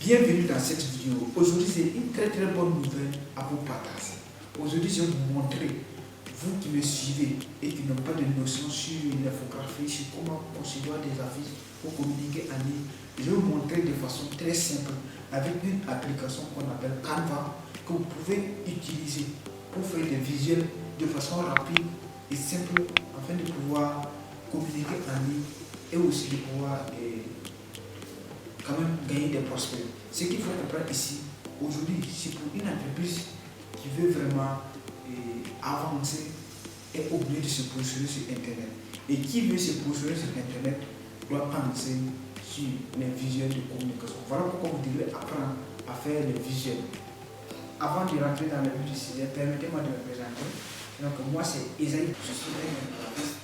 Bienvenue dans cette vidéo. Aujourd'hui, c'est une très bonne nouvelle à vous partager. Aujourd'hui, je vais vous montrer, vous qui me suivez et qui n'avez pas de notion sur l'infographie, sur comment concevoir des affiches pour communiquer en ligne, je vais vous montrer de façon très simple avec une application qu'on appelle Canva que vous pouvez utiliser pour faire des visuels de façon rapide et simple afin de pouvoir communiquer en ligne et aussi de pouvoir quand même gagner des prospects. Ce qu'il faut comprendre ici, aujourd'hui, c'est pour une entreprise qui veut vraiment avancer et obligé de se positionner sur Internet. Et qui veut se positionner sur Internet doit penser sur les visuels de communication. Voilà pourquoi vous devez apprendre à faire les visuels. Avant de rentrer dans le vif du sujet, permettez-moi de me présenter. Donc, moi, c'est Isaïe, je suis un graphiste.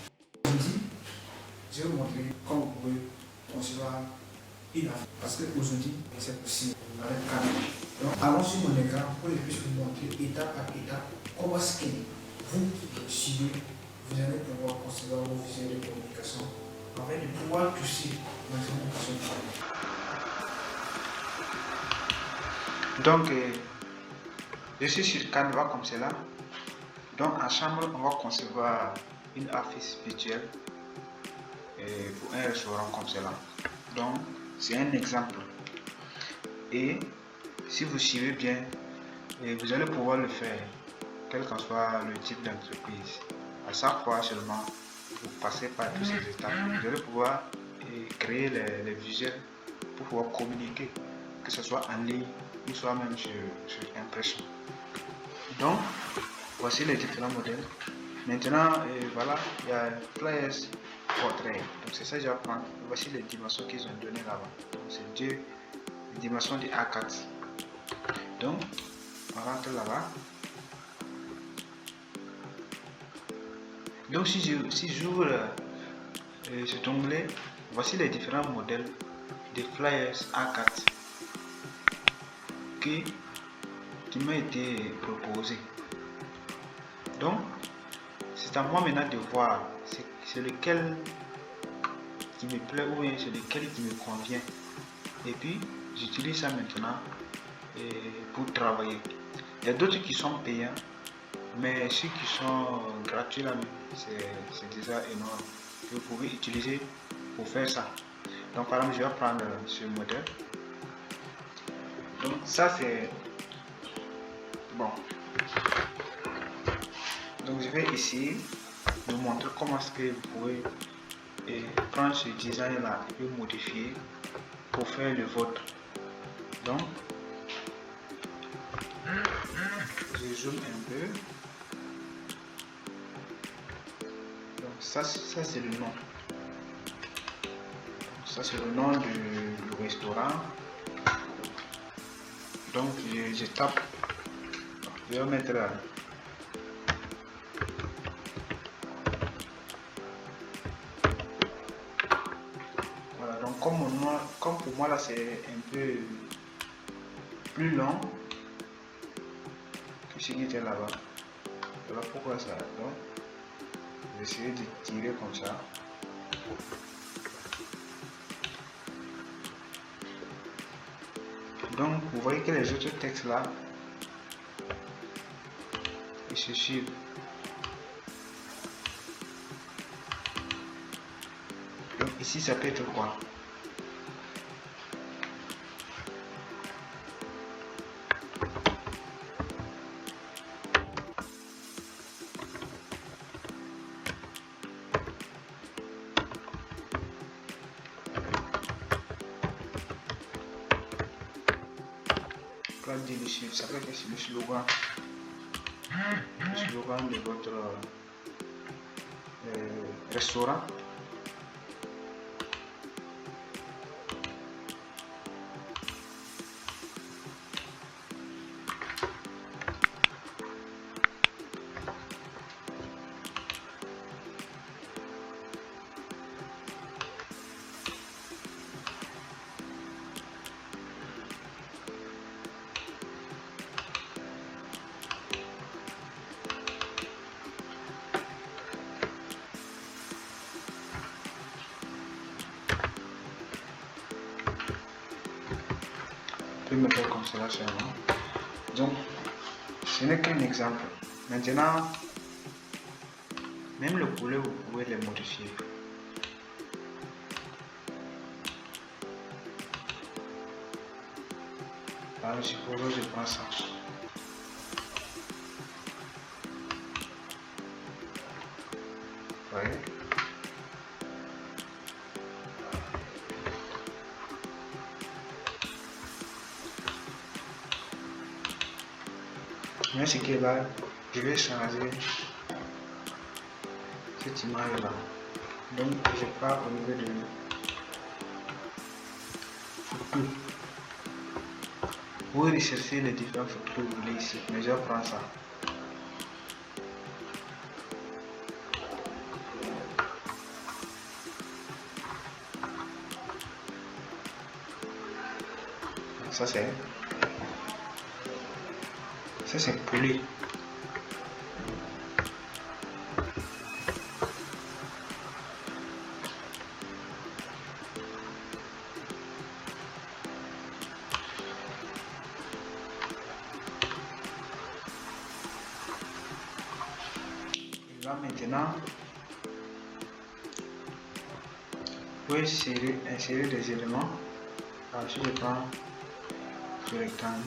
Aujourd'hui, je vais vous montrer comment vous pouvez concevoir une affiche. Parce qu'aujourd'hui, c'est possible avec Canva. Donc, allons sur mon écran pour que je puisse vous montrer étape par étape comment est-ce que vous suivez, vous allez pouvoir concevoir vos visuels de communication afin de pouvoir toucher dans une communication. Donc, je suis sur Canva comme cela. Donc, en chambre, on va concevoir une affiche virtuelle pour un restaurant comme cela. Donc, c'est un exemple. Et si vous suivez bien, vous allez pouvoir le faire, quel que soit le type d'entreprise. À chaque fois seulement, vous passez par toutes ces étapes. Vous allez pouvoir créer les visuels pour pouvoir communiquer, que ce soit en ligne ou soit même sur impression. Donc, voici les différents modèles. Maintenant, voilà, il y a flyers portrait. Donc, c'est ça que je vais prendre. Voici les dimensions qu'ils ont données là-bas. C'est deux dimensions de A4. Donc, on rentre là-bas. Donc, si j'ouvre cet onglet, voici les différents modèles de flyers A4 qui m'ont été proposés. Donc, c'est à moi maintenant de voir c'est lequel qui me plaît ou bien c'est lequel qui me convient. Et puis, j'utilise ça maintenant pour travailler. Il y a d'autres qui sont payants, mais ceux qui sont gratuits là, c'est déjà énorme que vous pouvez utiliser pour faire ça. Donc, par exemple, je vais prendre ce modèle. Donc, ça c'est bon. Donc, je vais essayer de vous montrer comment est-ce que vous pouvez prendre ce design là et le modifier pour faire le vôtre. Donc, je zoome un peu. Donc, ça c'est le nom. Ça c'est le nom du restaurant. Donc, je tape. Je vais mettre là. Voilà, donc comme pour moi là c'est un peu plus long que ce qui était là-bas. Voilà pourquoi ça. Donc, je vais essayer de tirer comme ça. Donc, vous voyez que les autres textes là, ils se suivent. Donc, ici, ça peut être quoi? Plat délicieux, ça peut être le slogan de votre restaurant. peux me faire comme cela seulement. Donc, ce n'est qu'un exemple. Maintenant, même le couleur, vous pouvez les modifier. Alors, supposons que je prends ça. Ouais. Mais ce qui est là, je vais changer cette image là. Donc je pars au niveau de photos. Vous recherchez les différentes photos que vous voulez ici, mais je prends ça. Ça c'est poli. Et là maintenant, vous pouvez insérer des éléments. Alors si je prends ce rectangle,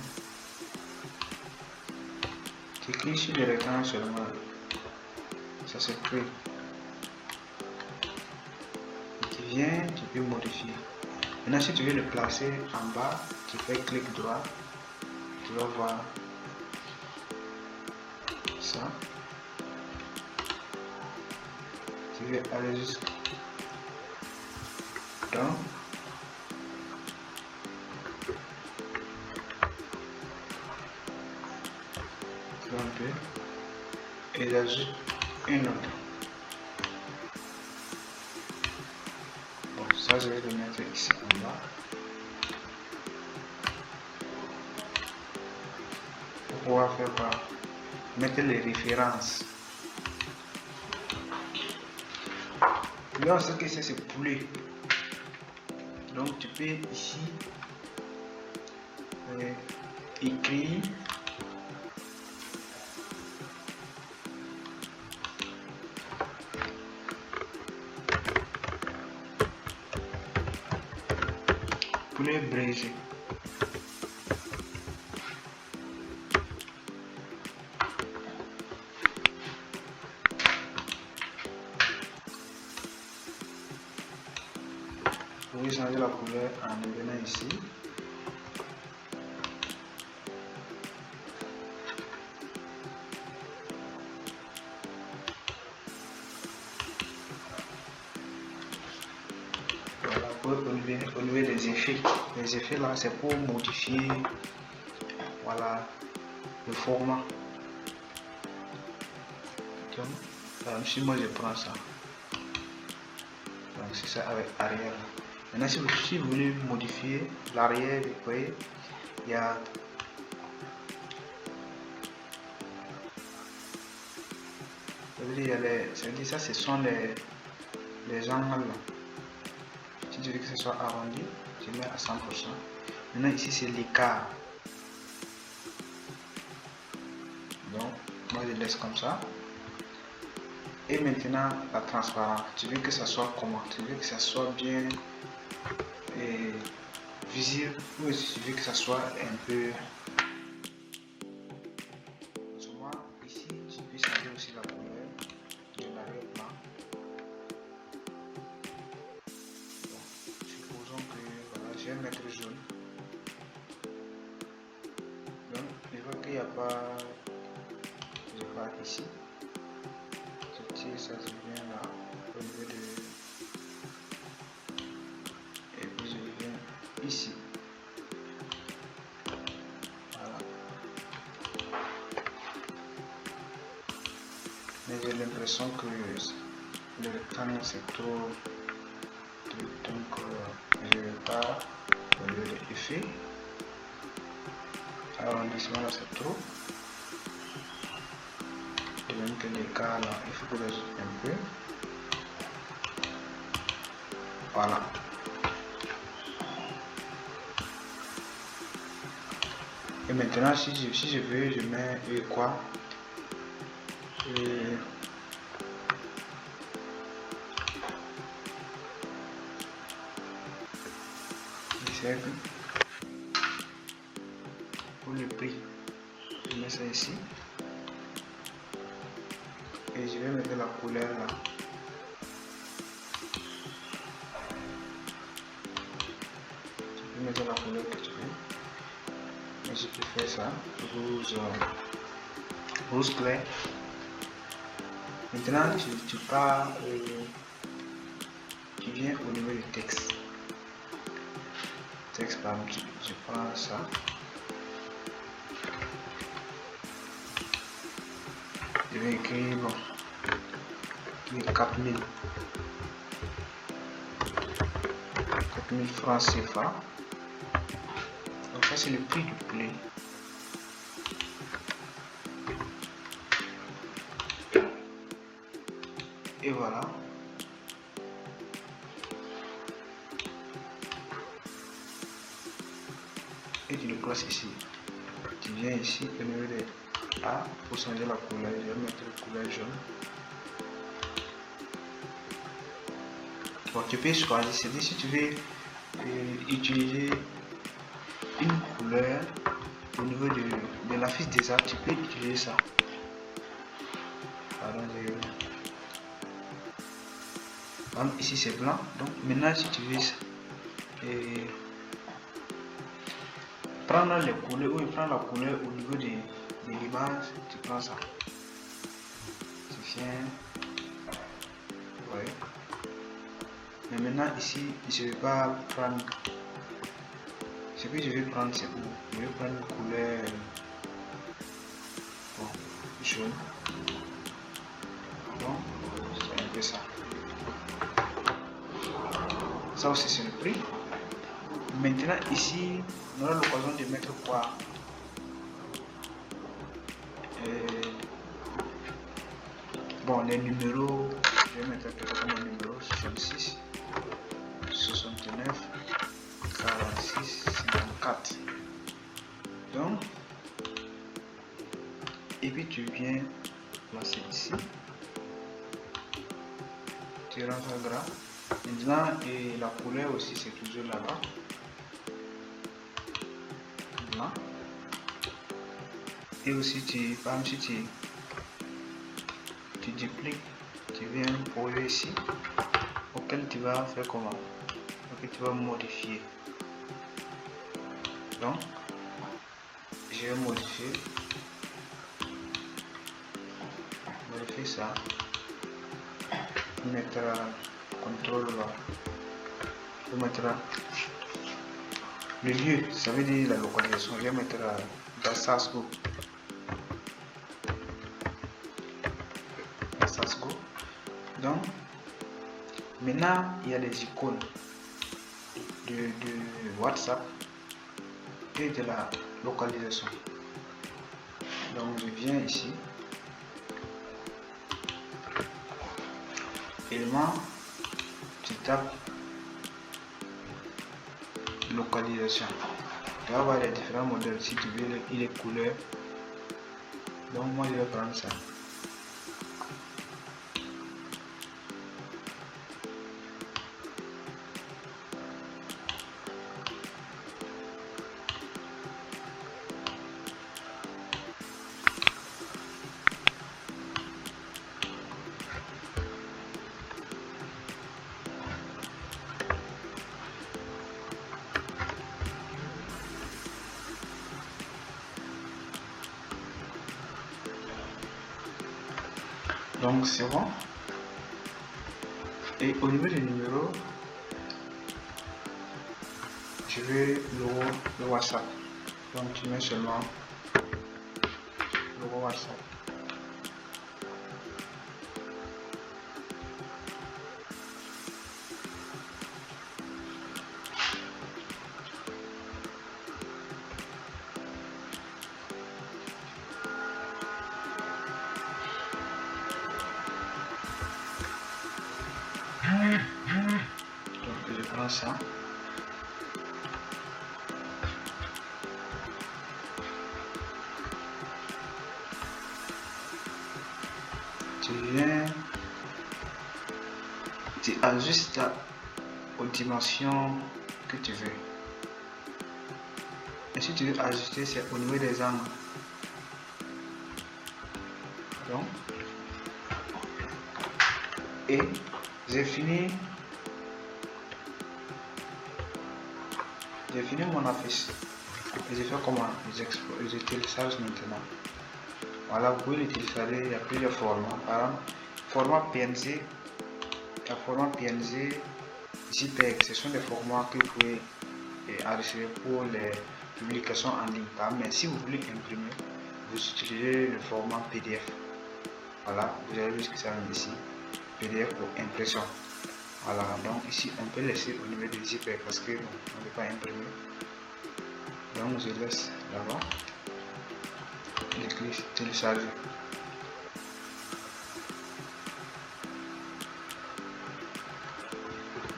tu cliques sur le rectangle seulement, ça se crée. Et tu viens, tu peux modifier. Maintenant si tu veux le placer en bas, tu fais clic droit, tu vas voir ça. Tu veux aller jusqu'à dans. Un peu et j'ajoute une autre. Bon, ça je vais le mettre ici en bas pour pouvoir faire quoi, mettre les références. Là ce que c'est poulet, donc tu peux ici écrire poulet braisé. Vous pouvez changer la couleur en venant ici. Voilà, pour enlever les effets. Les effets là, c'est pour modifier, voilà, le format. Donc, si moi je prends ça, donc c'est ça avec arrière. Maintenant, si vous voulez modifier l'arrière, vous voyez, il y a ça, ce sont les angles. Si tu veux que ce soit arrondi, tu mets à 100%. Maintenant, ici, c'est l'écart. Donc, moi, je laisse comme ça. Et maintenant, la transparence. Tu veux que ça soit comment? Tu veux que ça soit bien visible ou tu veux que ça soit un peu... Ici, tu peux changer aussi la couleur de l'arrière-plan. Supposons que voilà, je vais mettre jaune. Donc, je vois qu'il n'y a pas... Je pars ici. Je tire ça, je viens là, au niveau de... Et puis je viens ici. Voilà. Mais j'ai l'impression que le rectangle c'est trop... Donc je vais pas au lieu de effet. Arrondissement là c'est trop. De même que l'écart là, il faut que je rajoute un peu. Voilà. Et maintenant, si je veux, je mets quoi? Pour le prix, je mets ça ici. Et je vais mettre la couleur là. Tu peux mettre la couleur que tu veux. Mais je peux faire ça. Rose clair. Maintenant, tu pars, tu viens au niveau du texte. Texte, par exemple, je prends ça. Je vais écrire, bon, 4000 francs CFA. Donc ça c'est le prix du poulet. Et voilà. Et tu le places ici. Tu viens ici au niveau de A pour changer la couleur. Je vais mettre la couleur jaune. Bon, tu peux choisir. C'est-à-dire si tu veux utiliser une couleur au niveau de la fiche des arts, tu peux utiliser ça. Pardon, ici c'est blanc. Donc maintenant si tu veux prendre les couleurs ou prendre la couleur au niveau de l'image, tu prends ça. Tu viens. Ouais. Mais maintenant ici je ne vais pas prendre. Ce que je vais prendre c'est où? Je vais prendre une couleur jaune. Bon, c'est un peu ça. Ça aussi c'est le prix. Maintenant ici, on aura l'occasion de mettre quoi? Bon, les numéros, je vais mettre comme le numéro 66, 69, 46, 54. Donc, et puis tu viens placer ici. Tu rentres gras. Maintenant, et la couleur aussi, c'est toujours là-bas. Là. Et aussi, par exemple, si tu dupliques, tu viens poser ici, auquel tu vas faire comment? Ok, tu vas modifier. Donc, je vais modifier ça. Mettre contrôle là. Je mettre le lieu, ça veut dire la localisation. Je vais mettre Dassasgo. Donc maintenant il y a les icônes de WhatsApp et de la localisation. Donc je viens ici, élément, tu tapes localisation. Tu vas voir les différents modèles si tu veux les couleurs. Donc moi je vais prendre ça. Donc c'est bon. Et au niveau des numéros, je vais le WhatsApp. Donc tu mets seulement le WhatsApp. Donc je prends ça. tu viens, tu ajustes aux dimensions que tu veux. Et si tu veux ajuster, c'est au niveau des angles. Donc, et j'ai fini mon affiche. Et je fais comment? Je télécharge maintenant. Voilà, vous pouvez l'utiliser. Il y a plusieurs formats. Par exemple, format PNG, le format PNG, JPEG, ce sont des formats que vous pouvez enregistrer pour les publications en ligne. Mais si vous voulez imprimer, vous utilisez le format PDF. Voilà, vous avez vu ce que ça donne ici. PDF pour impression. Voilà, donc ici on peut laisser au niveau de JPEG parce que bon, on ne peut pas imprimer. Donc je laisse là-bas. Je clique télécharger.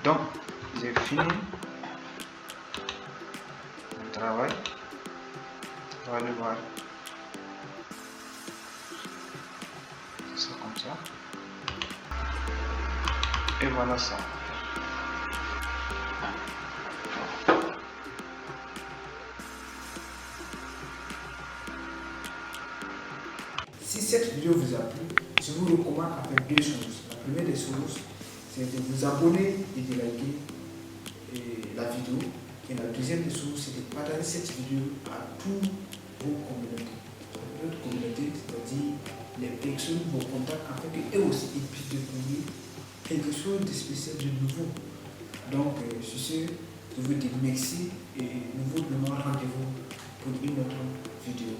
Donc j'ai fini mon travail. On va le voir. C'est comme ça. Et voilà ça. Si cette vidéo vous a plu, je vous recommande à faire deux choses. La première des choses, c'est de vous abonner et de liker la vidéo. Et la deuxième des choses, c'est de partager cette vidéo à tous vos communautés. Notre communauté, c'est-à-dire les personnes, vos contacts, afin qu'eux aussi ils puissent découvrir quelque chose de spécial, de nouveau. Donc, sur ce, je vous dis merci et nous vous donnons rendez-vous pour une autre vidéo.